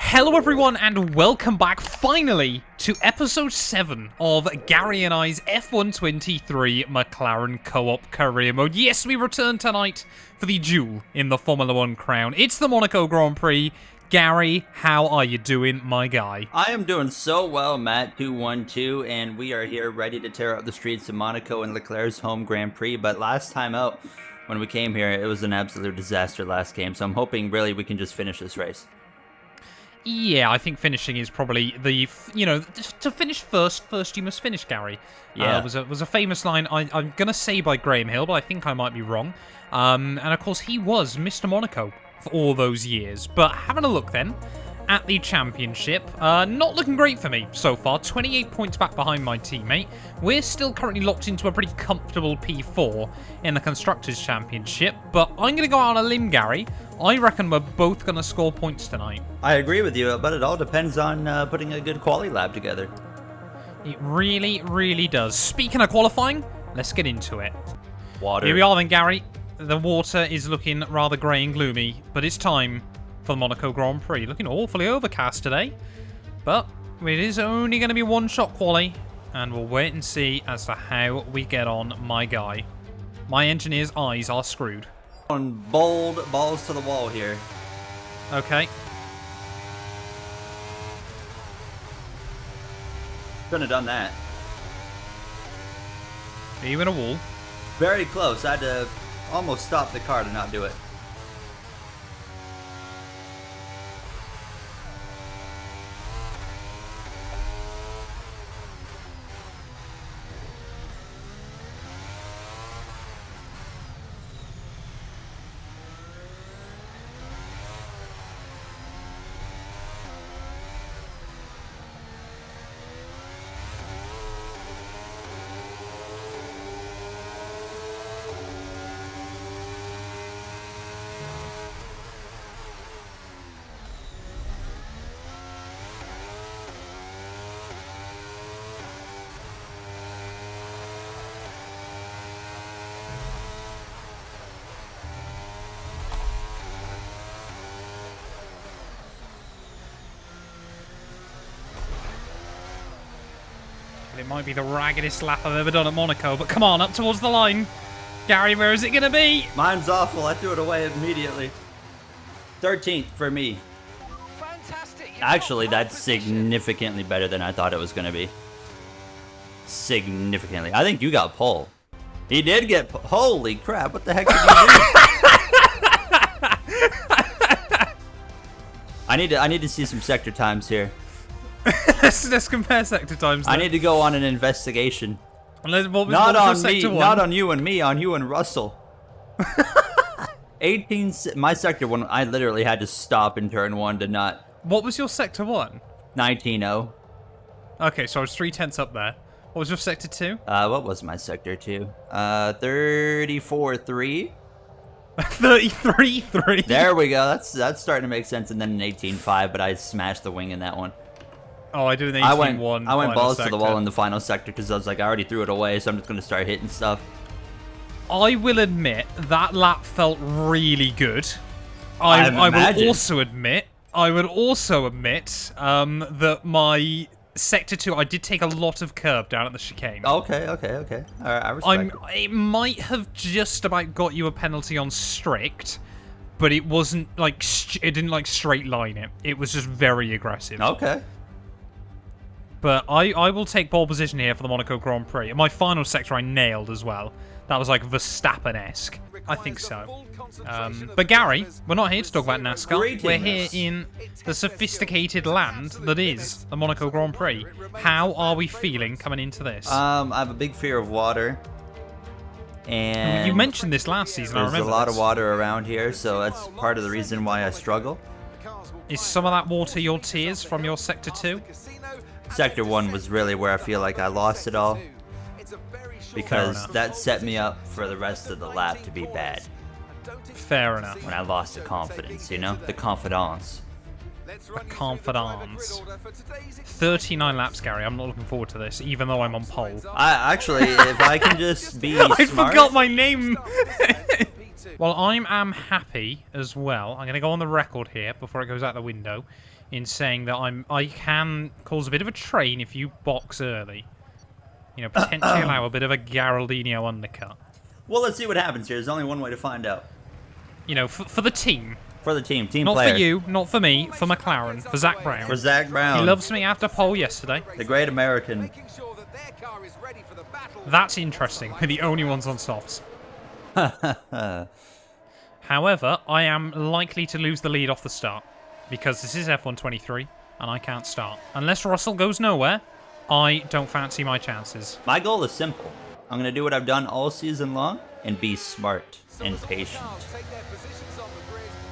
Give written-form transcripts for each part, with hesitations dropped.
Hello everyone and welcome back finally to episode 7 of Gary and I's F123 McLaren Co-op Career Mode. Yes, we return tonight for the duel in the Formula 1 crown. It's the Monaco Grand Prix. Gary, how are you doing, my guy? I am doing so well, Matt 212, and we are here ready to tear up the streets of Monaco in Leclerc's home Grand Prix. But last time out, when we came here, it was an absolute disaster last game. So I'm hoping really we can just finish this race. Yeah, I think finishing is probably the, to finish first you must finish, Gary. Yeah. Was a famous line, I'm going to say by Graham Hill, but I think I might be wrong. And of course, he was Mr. Monaco for all those years. But having a look then at the championship, not looking great for me so far. 28 points back behind my teammate. We're still currently locked into a pretty comfortable P4 in the Constructors' Championship. But I'm going to go out on a limb, Gary. I reckon we're both going to score points tonight. I agree with you, but it all depends on putting a good quali lab together. It really, really does. Speaking of qualifying, let's get into it. Water. Here we are then, Gary. The water is looking rather grey and gloomy, but it's time for the Monaco Grand Prix. Looking awfully overcast today, but it is only going to be one-shot quali, and we'll wait and see as to how we get on, my guy. My engineer's eyes are screwed. On bold balls to the wall here. Okay. Couldn't have done that. Are you in a wall? Very close. I had to almost stop the car to not do it. It might be the raggedest lap I've ever done at Monaco, but come on, up towards the line. Gary, where is it going to be? Mine's awful. I threw it away immediately. 13th for me. Fantastic. Actually, that's significantly better than I thought it was going to be. Significantly. I think you got pole. He did get holy crap, what the heck did you do? I need to see some sector times here. Let's compare sector times then. I need to go on an investigation. What was Not your on me, sector one? not on you and me, on you and Russell. 18, my sector one, I literally had to stop in turn 1 to not. What was your sector 1? 19-0. Okay, so I was 3/10 up there. What was your sector 2? What was my sector 2? 34-3. 33-3. There we go. That's starting to make sense. And then an 18-5, but I smashed the wing in that one. Oh, I did an 18-1. I went balls sector. to the wall in the final sector because I was like, I already threw it away, so I'm just going to start hitting stuff. I will admit that lap felt really good. I will also admit that my sector 2, I did take a lot of curb down at the chicane. Okay. All right, I respect it. It might have just about got you a penalty on strict, but it wasn't like it didn't like straight line it. It was just very aggressive. Okay. But I will take pole position here for the Monaco Grand Prix. My final sector I nailed as well. That was like Verstappen-esque. I think so. But Gary, we're not here to talk about NASCAR. Greetings. We're here in the sophisticated land that is the Monaco Grand Prix. How are we feeling coming into this? I have a big fear of water. And you mentioned this last season, I remember. There's a lot this. of water around here, so that's part of the reason why I struggle. Is some of that water your tears from your sector 2? Sector 1 was really where I feel like I lost it all. Because that set me up for the rest of the lap to be bad. Fair enough. When I lost the confidence, you know? The confidence. A confidence. 39 laps, Gary. I'm not looking forward to this, even though I'm on pole. I actually, if I can just be I smart. forgot my name. Well, I am happy as well. I'm going to go on the record here before it goes out the window. in saying that I can cause a bit of a train if you box early. You know, potentially allow a bit of a Geraldino undercut. Well, let's see what happens here. There's only one way to find out. You know, for the team. For the team Not player. for you, not for me, for McLaren, for Zach Brown. For Zach Brown. He loves me after pole yesterday. The great American. Making sure that their car is ready for the battle. That's interesting. We're the only ones on softs. However, I am likely to lose the lead off the start. Because this is F123, and I can't start. Unless Russell goes nowhere, I don't fancy my chances. My goal is simple. I'm going to do what I've done all season long and be smart and patient.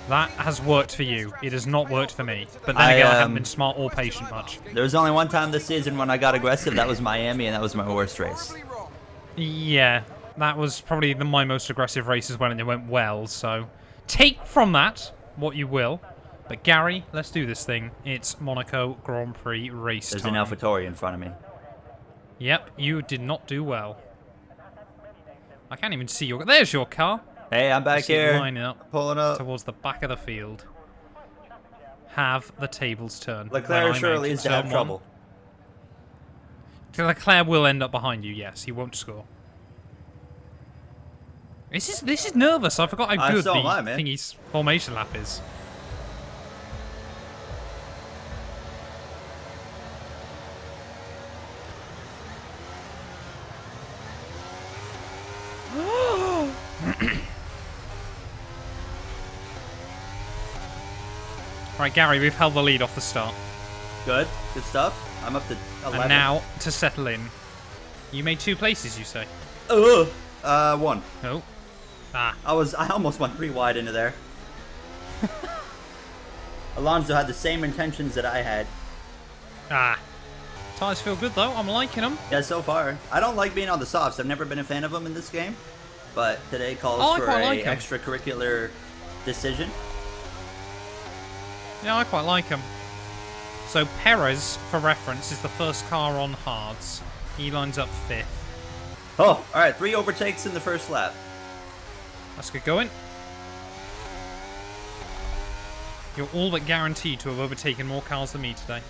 That has worked for you. It has not worked for me. But then again, I haven't been smart or patient much. There was only one time this season when I got aggressive. That was Miami, and that was my worst race. Yeah, that was probably my most aggressive race as well, and it went well. So take from that what you will. But Gary, let's do this thing. It's Monaco Grand Prix race There's time. an AlphaTauri in front of me. Yep, you did not do well. I can't even see your... There's your car. Hey, I'm back here. Lining up Pulling up. towards the back of the field. Have the tables turn. Leclerc surely is to have trouble. Leclerc will end up behind you, yes. He won't score. This is nervous. I forgot how good the thingy's formation lap is. Right, Gary, we've held the lead off the start. Good stuff. I'm up to 11. And now, to settle in. You made 2 places, you say? One. Oh. Ah. I almost went 3 wide into there. Alonso had the same intentions that I had. Ah. Tyres feel good, though. I'm liking them. Yeah, so far. I don't like being on the softs. I've never been a fan of them in this game. But today calls for an extracurricular decision. Yeah, I quite like him. So Perez, for reference, is the first car on hards. He lines up 5th. Oh, all right. 3 overtakes in the first lap. That's good going. You're all but guaranteed to have overtaken more cars than me today.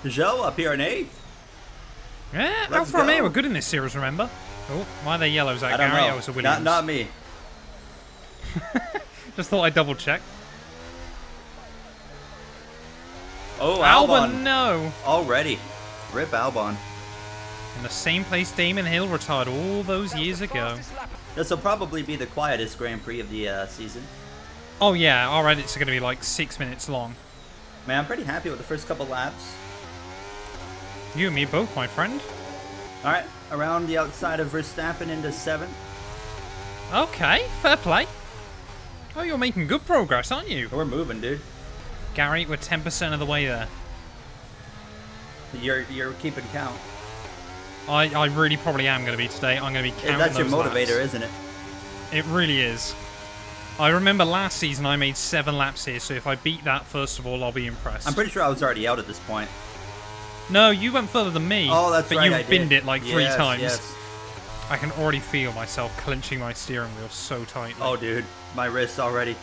Joe up here in 8th. Yeah, Alfa Romeo were good in this series, remember? Oh, why are they yellows out, Gary? Know. Oh, it's a Williams. Not me. Just thought I'd double check. Oh, Albon, no. Already. Rip Albon. In the same place Damon Hill retired all those years ago. This will probably be the quietest Grand Prix of the season. Oh yeah, our edits are going to be like 6 minutes long. Man, I'm pretty happy with the first couple laps. You and me both, my friend. Alright, around the outside of Verstappen into 7th. Okay, fair play. Oh, you're making good progress, aren't you? We're moving, dude. Gary, we're 10% of the way there. You're keeping count. I really probably am going to be today. I'm going to be counting That's your those motivator, laps. isn't it? It really is. I remember last season I made 7 laps here, so if I beat that, first of all, I'll be impressed. I'm pretty sure I was already out at this point. No, you went further than me. Oh, that's right, But you binned it like 3 times. Yes. I can already feel myself clenching my steering wheel so tightly. Oh, dude. My wrist already.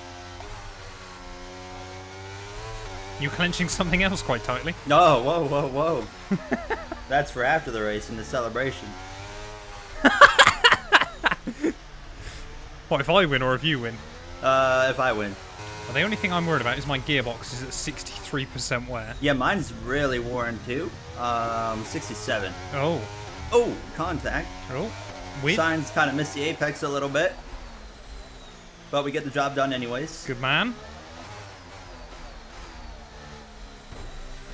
You clenching something else quite tightly? No, whoa. That's for after the race and the celebration. What, if I win or if you win? If I win. Well, the only thing I'm worried about is my gearbox is at 63% wear. Yeah, mine's really worn too. 67. Oh. Oh, contact. Oh. With? Sainz kind of missed the apex a little bit. But we get the job done anyways. Good man.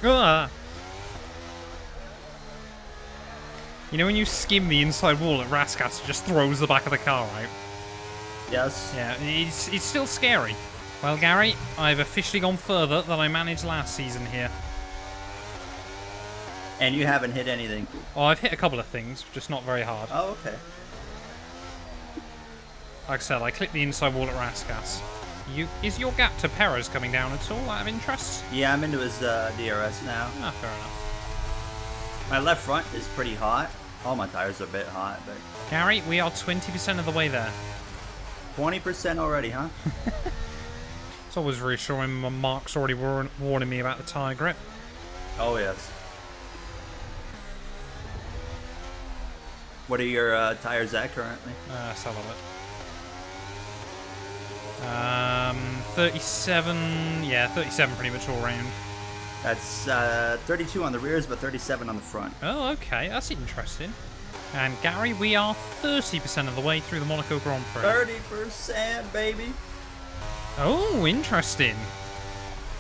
Ah. You know when you skim the inside wall at Raskas, it just throws the back of the car out? Yes. Yeah, it's still scary. Well, Gary, I've officially gone further than I managed last season here. And you haven't hit anything. Oh, I've hit a couple of things, just not very hard. Oh, okay. Like I said, I clipped the inside wall at Raskas. Is your gap to Perez coming down at all, out of interest? Yeah, I'm into his DRS now. Ah, fair enough. My left front is pretty hot. All my tires are a bit hot, but... Gary, we are 20% of the way there. 20% already, huh? It's always reassuring when Mark's already warning me about the tyre grip. Oh, yes. What are your tires at currently? Let's have a look. 37, yeah, 37 pretty much all round. That's 32 on the rears, but 37 on the front. Oh, okay, that's interesting. And Gary, we are 30% of the way through the Monaco Grand Prix. 30%, baby. Oh, interesting.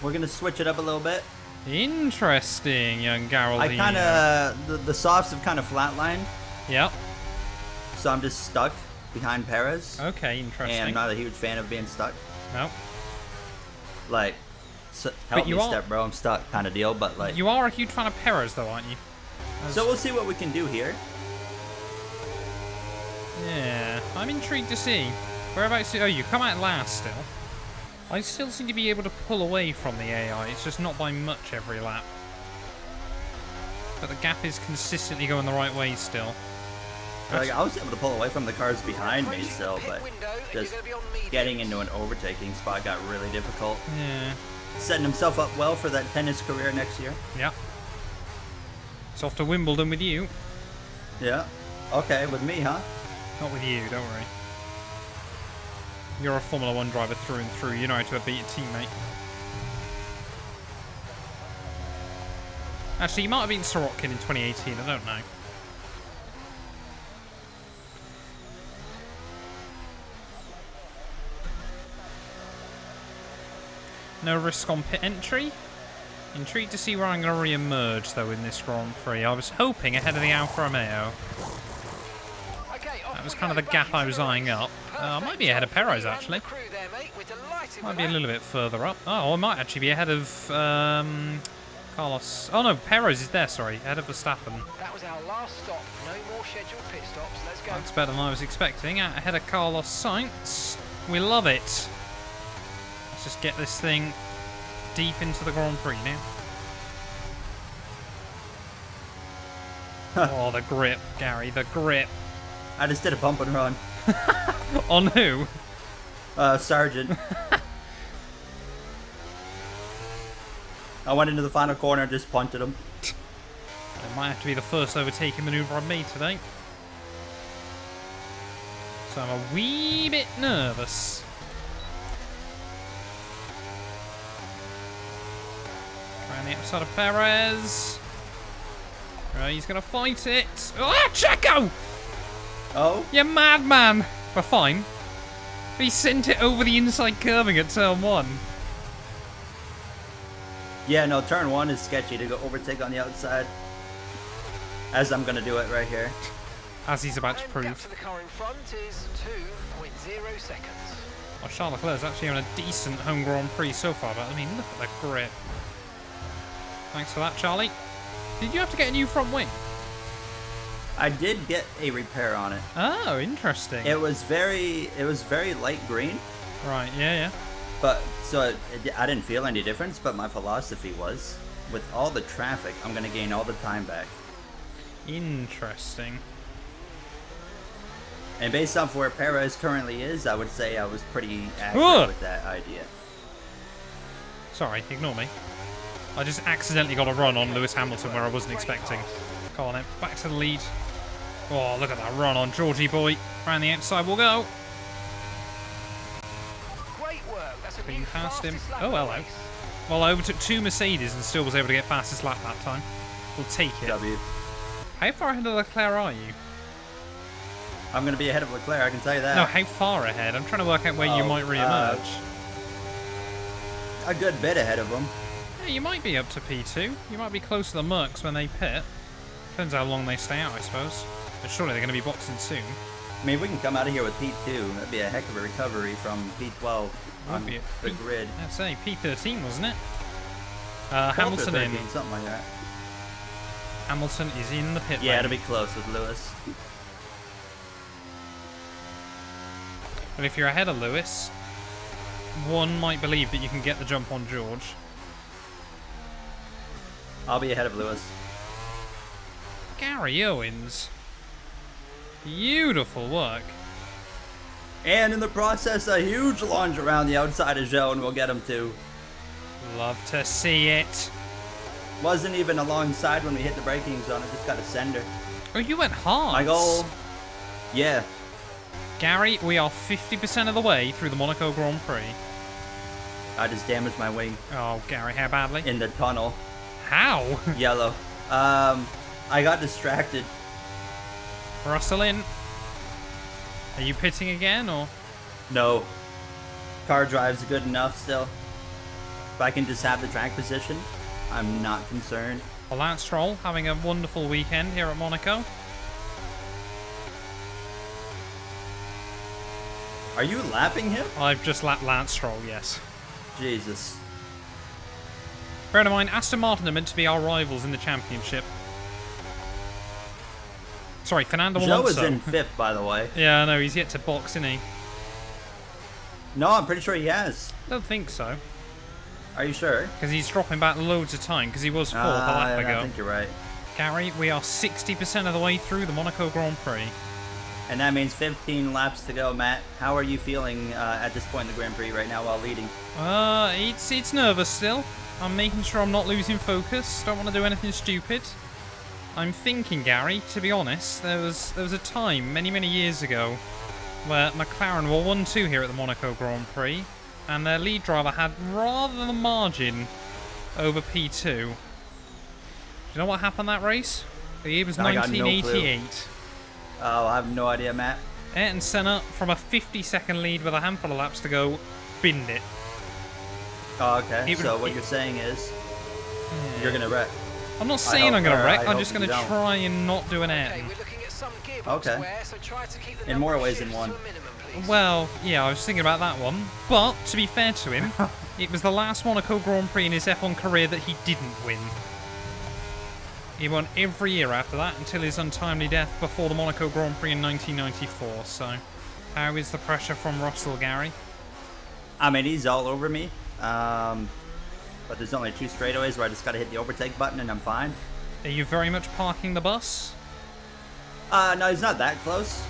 We're gonna switch it up a little bit. Interesting, young Gerald. I kind of the softs have kind of flatlined, Yep. so I'm just stuck behind Perez. Okay, interesting. And I'm not a huge fan of being stuck. No. Like, help you me are- step, bro. I'm stuck, kind of deal. But like, You are a huge fan of Perez, though, aren't you? so we'll see what we can do here. Yeah, I'm intrigued to see. Whereabouts? Oh, you come out last still. I still seem to be able to pull away from the AI. It's just not by much every lap. But the gap is consistently going the right way still. Like, I was able to pull away from the cars behind me still, but just getting into an overtaking spot got really difficult. Yeah. Setting himself up well for that tennis career next year. Yeah. It's off to Wimbledon with you. Yeah. Okay, with me, huh? Not with you, don't worry. You're a Formula 1 driver through and through. You know how to beat a teammate. Actually, you might have beaten Sorokin in 2018. I don't know. No risk on pit entry. Intrigued to see where I'm going to re-emerge, though, in this Grand Prix. I was hoping ahead of the Alfa Romeo. That was kind of the gap I was eyeing up. I might be ahead of Perez, actually. Might be a little bit further up. Oh, I might actually be ahead of Carlos. Oh, no, Perez is there, sorry. Ahead of Verstappen. That was our last stop. No more scheduled pit stops. Let's go. That's better than I was expecting. Ahead of Carlos Sainz. We love it. Let's just get this thing deep into the Grand Prix now. Oh, the grip, Gary, the grip. I just did a bump and run. On who? Sergeant. I went into the final corner and just punted him. It might have to be the first overtaking manoeuvre I've made today. So I'm a wee bit nervous. Around the outside of Perez. Right, he's going to fight it. Oh, Checo! Oh? You madman! We're fine. He sent it over the inside curving at turn 1. Yeah, no, turn 1 is sketchy to go overtake on the outside. As I'm going to do it right here. As he's about to And gap prove. to the car in front is 2.0 seconds. Well, Charles Leclerc's actually on a decent home Grand Prix so far, but I mean, look at the grip. Thanks for that, Charlie. Did you have to get a new front wing? I did get a repair on it. Oh, interesting. It was very light green, Right, yeah. but so I didn't feel any difference, but my philosophy was, with all the traffic, I'm going to gain all the time back. Interesting. And based off where Perez currently is, I would say I was pretty accurate with that idea. Sorry, ignore me. I just accidentally got a run on Lewis Hamilton where I wasn't expecting. Come on then, back to the lead. Oh, look at that run on Georgie boy. Round the outside we'll go. Great work. That's a Being new past him. fastest lap Oh, of the hello. race. Well, I overtook 2 Mercedes and still was able to get fastest lap that time. We'll take it. W. How far ahead of Leclerc are you? I'm going to be ahead of Leclerc, I can tell you that. No, how far ahead? I'm trying to work out where you Oh, might re-emerge. A good bit ahead of him. Yeah, you might be up to P2. You might be close to the Mercs when they pit. Depends how long they stay out, I suppose. But surely they're going to be boxing soon. I mean, we can come out of here with P2. That'd be a heck of a recovery from P12 on Would be the a grid. I'd say P13, wasn't it? 12 to Hamilton 13, in. something like that. Hamilton is in the pit Yeah, lane. it'll be close with Lewis. But if you're ahead of Lewis, one might believe that you can get the jump on George. I'll be ahead of Lewis. Gary Owens. Beautiful work. And in the process, a huge lunge around the outside of zone will get him to. Love to see it. Wasn't even alongside when we hit the braking zone. I just got a sender. Oh, you went hard. My goal. Yeah. Gary, we are 50% of the way through the Monaco Grand Prix. I just damaged my wing Oh, Gary, how badly? in the tunnel. How? Yellow. I got distracted. Russell in. Are you pitting again, or? No. Car drive's good enough still. If I can just have the track position, I'm not concerned. Well, Lance Stroll having a wonderful weekend here at Monaco. Are you lapping him? I've just lapped Lance Stroll, yes. Jesus. Bear in mind, Aston Martin are meant to be our rivals in the championship. Sorry, Fernando Joe Alonso. is in 5th, by the way. Yeah, I know, he's yet to box, isn't he? No, I'm pretty sure he has. Don't think so. Are you sure? Because he's dropping back loads of time, because he was 4th a lap ago. I think you're right. Gary, we are 60% of the way through the Monaco Grand Prix. And that means 15 laps to go, Matt. How are you feeling at this point in the Grand Prix right now while leading? It's nervous still. I'm making sure I'm not losing focus. Don't want to do anything stupid. I'm thinking, Gary, to be honest, there was a time many years ago where McLaren were 1-2 here at the Monaco Grand Prix, and their lead driver had rather the margin over P2. Do you know what happened that race? The year was I got no 1988. Oh, I have no idea, Matt. Ayrton Senna, from a 50-second lead with a handful of laps to go, binned it. Oh, okay. It So was- what you're saying is you're going to wreck. I'm not saying I'm going to wreck, I'm hope just going you to don't. try and not do an Okay, Ayrton. we're looking at some gearbox Okay. wear, so try to keep the In number more of ways than shifts one. to a minimum, please. Well, yeah, I was thinking about that one. But, to be fair to him, it was the last Monaco Grand Prix in his F1 career that he didn't win. He won every year after that until his untimely death before the Monaco Grand Prix in 1994. So, how is the pressure from Russell, Gary? I mean, he's all over me. But there's only 2 straightaways where I just got to hit the overtake button and I'm fine. Are you very much parking the bus? No, he's not that close.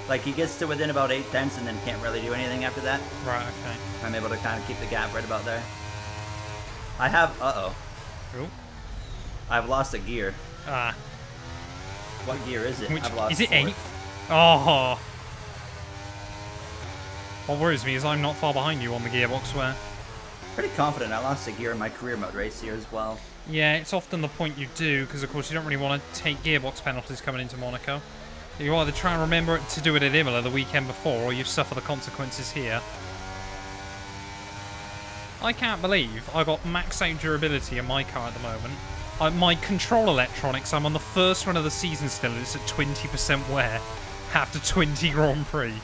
Like, he gets to within about 8/10 and then can't really do anything after that. Right, okay. I'm able to kind of keep the gap right about there. I have... Uh-oh. Cool. I've lost a gear. Ah. What gear is it? Which, I've lost is it 4th. 8th? Oh. What worries me is I'm not far behind you on the gearbox wear. Pretty confident I lost a gear in my career mode race here as well. Yeah, it's often the point you do, because of course you don't really want to take gearbox penalties coming into Monaco. You either try and remember to do it at Imola the weekend before, or you suffer the consequences here. I can't believe I got max out durability in my car at the moment. My control electronics, I'm on the first run of the season still, and it's at 20% wear after 20 Grand Prix.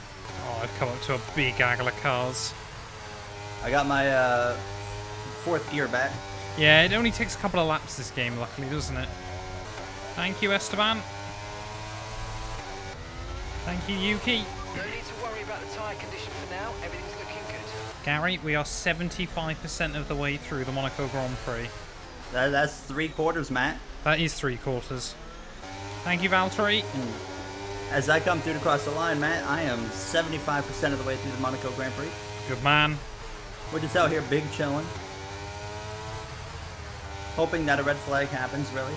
Oh, I've come up to a big gaggle of cars. I got my 4th gear back. Yeah, it only takes a couple of laps this game, luckily, doesn't it? Thank you, Esteban. Thank you, Yuki. No need to worry about the tyre condition for now. Everything's looking good. Gary, we are 75% of the way through the Monaco Grand Prix. That's 3/4, Matt. That is 3/4. Thank you, Valtteri. As I come through to cross the line, Matt, I am 75% of the way through the Monaco Grand Prix. Good man. We're just out here big chilling. Hoping that a red flag happens, really.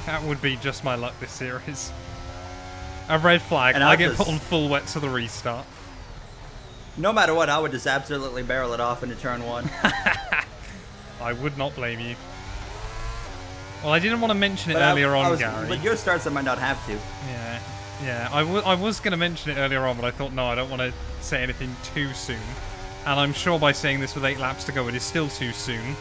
That would be just my luck this series. A red flag, And I I'll get just- put on full wet to the restart. No matter what, I would just absolutely barrel it off into turn 1. I would not blame you. Well, I didn't want to mention it But earlier on, was, Gary. With your starts, I might not have to. Yeah, I was going to mention it earlier on, but I thought, no, I don't want to say anything too soon. And I'm sure by saying this with 8 laps to go, it is still too soon.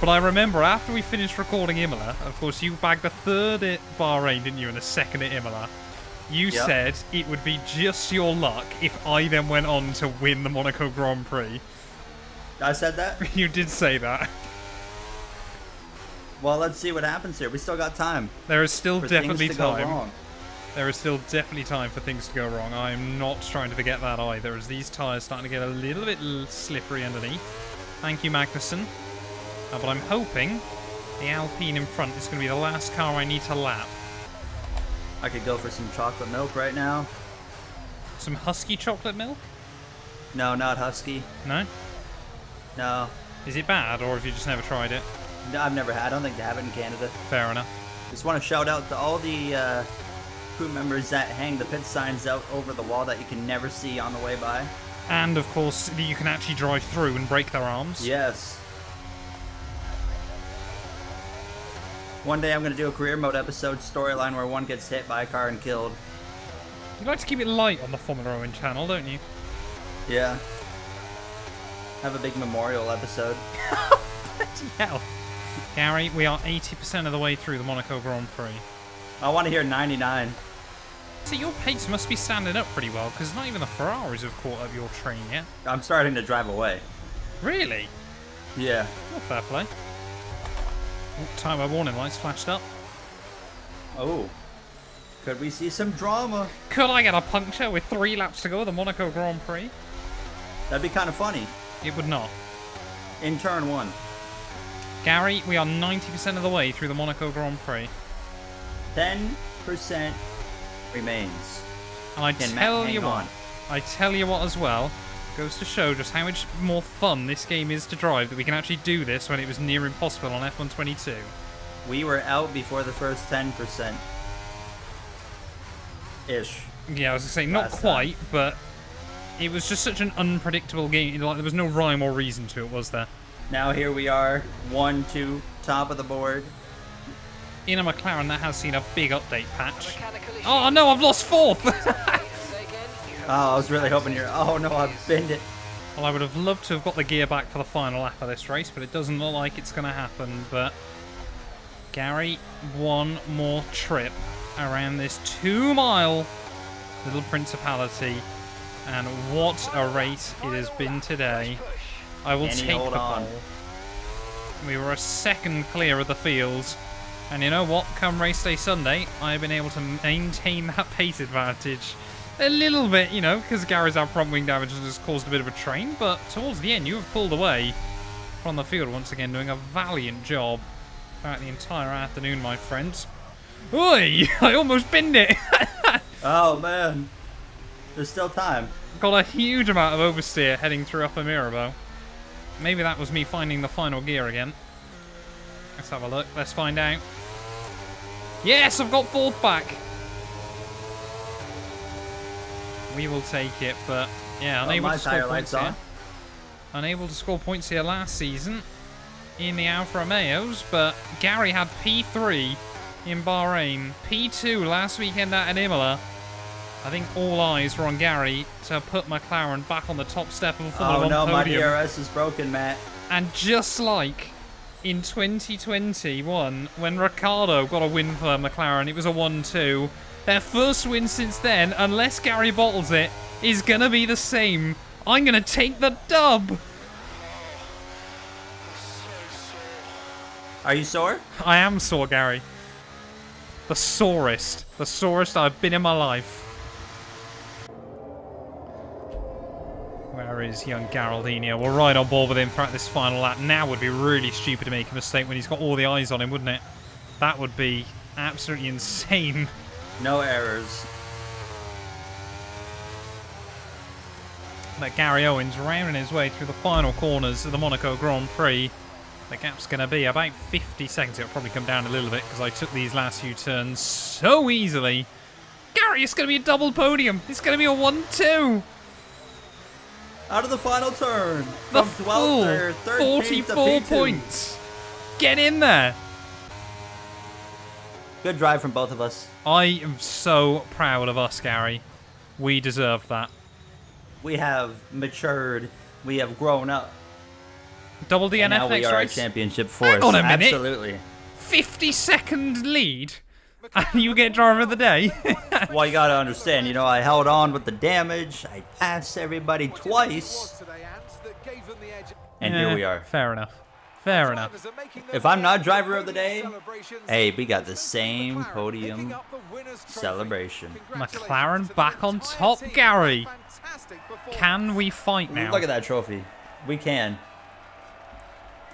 But I remember after we finished recording Imola, of course, you bagged a 3rd at Bahrain, didn't you, and a 2nd at Imola. You Yep. said it would be just your luck if I then went on to win the Monaco Grand Prix. I said that? You did say that. Well, let's see what happens here. We still got time. There is still For definitely things to go time. wrong. There is still definitely time for things to go wrong. I am not trying to forget that either, as these tyres starting to get a little bit slippery underneath. Thank you, Magnussen. But I'm hoping the Alpine in front is going to be the last car I need to lap. I could go for some chocolate milk right now. Some husky chocolate milk? No, not Husky. No? No. Is it bad, or have you just never tried it? No, I've never had. I don't think they have it in Canada. Fair enough. Just want to shout out to all the crew members that hang the pit signs out over the wall that you can never see on the way by. And, of course, you can actually drive through and break their arms. Yes. One day I'm going to do a career mode episode storyline where one gets hit by a car and killed. You like to keep it light on the Formula Owen channel, don't you? Yeah. Have a big memorial episode. Bloody hell. Gary, we are 80% of the way through the Monaco Grand Prix. I want to hear 99. So your pace must be standing up pretty well, because not even the Ferraris have caught up your train yet. I'm starting to drive away. Really? Yeah. Well, fair play. Oh, timer warning lights flashed up. Oh. Could we see some drama? Could I get a puncture with 3 laps to go of the Monaco Grand Prix? That'd be kind of funny. It would not. In turn 1. Gary, we are 90% of the way through the Monaco Grand Prix. 10% remains. And I Can tell Matt you hang what, on? I tell you what as well, goes to show just how much more fun this game is to drive, that we can actually do this when it was near impossible on F122. We were out before the first 10%. Ish. Yeah, I was going to say, not Last quite, but it was just such an unpredictable game. Like, there was no rhyme or reason to it, was there? Now here we are, 1, 2, top of the board. In a McLaren that has seen a big update patch. Mechanical issue. Oh no, I've lost 4th! Say again, you have Oh, I was really hoping you're... Oh no, I binned it. Well, I would have loved to have got the gear back for the final lap of this race, but it doesn't look like it's going to happen. But Gary, one more trip around this 2-mile little principality, and what a race it has been today. I will Can he take hold the on? pole. We were a second clear of the field, and you know what? Come race day Sunday, I've been able to maintain that pace advantage. A little bit, you know, because Gary's had front wing damage and has caused a bit of a train, but towards the end you have pulled away from the field once again, doing a valiant job throughout the entire afternoon, my friends. Oi! I almost binned it! Oh man. There's still time. Got a huge amount of oversteer heading through Upper Mirabeau. Maybe that was me finding the final gear again. Let's have a look. Let's find out. Yes, I've got 4th back. We will take it, but yeah, unable my to score tire points lights here. on. Unable to score points here last season in the Alfa Romeos, but Gary had P3 in Bahrain, P2 last weekend at Imola. I think all eyes were on Gary to put McLaren back on the top step of a Formula 1 Oh no, my podium. DRS is broken, Matt. And just like in 2021, when Ricciardo got a win for McLaren, it was a 1-2. Their first win since then, unless Gary bottles it, is going to be the same. I'm going to take the dub. Are you sore? I am sore, Gary. The sorest. The sorest I've been in my life. Where is young Geraldinho? We're right on board with him throughout this final lap. Now would be really stupid to make a mistake when he's got all the eyes on him, wouldn't it? That would be absolutely insane. No errors. But Gary Owens rounding his way through the final corners of the Monaco Grand Prix. The gap's going to be about 50 seconds. It'll probably come down a little bit because I took these last few turns so easily. Gary, it's going to be a double podium. It's going to be a 1-2. Out of the final turn. The From 12th full or 13th to 44 P2. points. Get in there. Good drive from both of us. I am so proud of us, Gary. We deserve that. We have matured. We have grown up. Double DNF And now we next are a race. championship force. Hang on a minute. Absolutely. 50-second lead. And you get driver of the day. Well, you gotta understand, you know, I held on with the damage. I passed everybody twice. And here we are. Fair enough. Fair enough. If I'm not driver of the day, hey, we got the same podium celebration. McLaren back on top, Gary. Can we fight now? Look at that trophy. We can.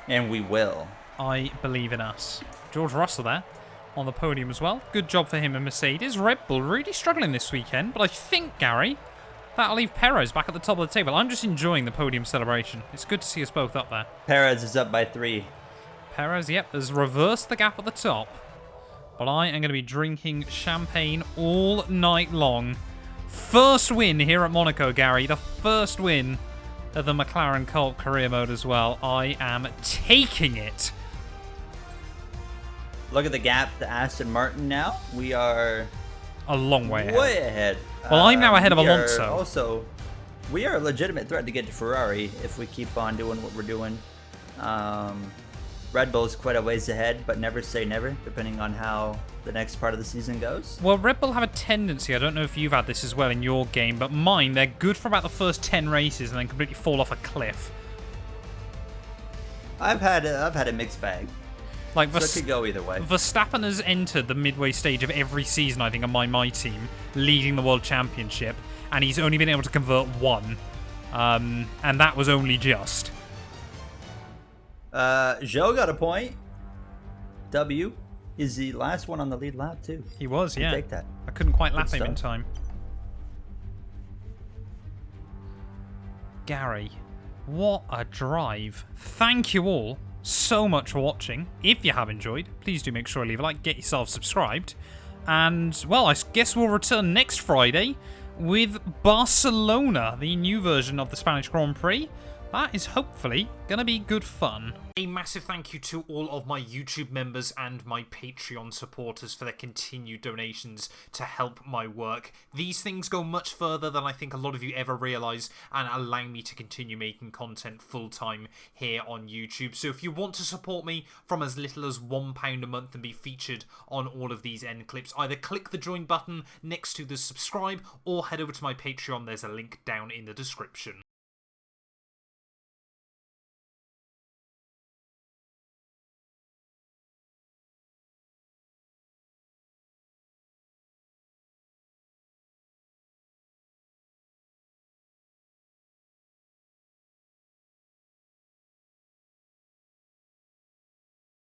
And we will. I believe in us. George Russell there on the podium as well. Good job for him and Mercedes. Red Bull really struggling this weekend, but I think, Gary, That'll leave Perez back at the top of the table. I'm just enjoying the podium celebration. It's good to see us both up there. Perez is up by 3. Perez, yep, has reversed the gap at the top. But I am going to be drinking champagne all night long. First win here at Monaco, Gary. The first win of the McLaren COOP Career mode as well. I am taking it. Look at the gap to Aston Martin now. We are A long way ahead. way ahead. Well, I'm now ahead of we are Alonso. Also, we are a legitimate threat to get to Ferrari if we keep on doing what we're doing. Red Bull's quite a ways ahead, but never say never, depending on how the next part of the season goes. Well, Red Bull have a tendency, I don't know if you've had this as well in your game, but mine, they're good for about the first 10 races and then completely fall off a cliff. I've had a mixed bag. Like So it could go either way. Verstappen has entered the midway stage of every season, I think, on my team, leading the World Championship, and he's only been able to convert 1. And that was only just. Joe got a point. W is the last one on the lead lap, too. He was, You yeah. take that. I couldn't quite lap Good him in stuff. time. Gary, what a drive. Thank you all so much for watching. If you have enjoyed, please do make sure to leave a like, get yourself subscribed. And, well, I guess we'll return next Friday with Barcelona, the new version of the Spanish Grand Prix. That is hopefully going to be good fun. A massive thank you to all of my YouTube members and my Patreon supporters for their continued donations to help my work. These things go much further than I think a lot of you ever realise and allow me to continue making content full-time here on YouTube. So if you want to support me from as little as £1 a month and be featured on all of these end clips, either click the join button next to the subscribe or head over to my Patreon. There's a link down in the description.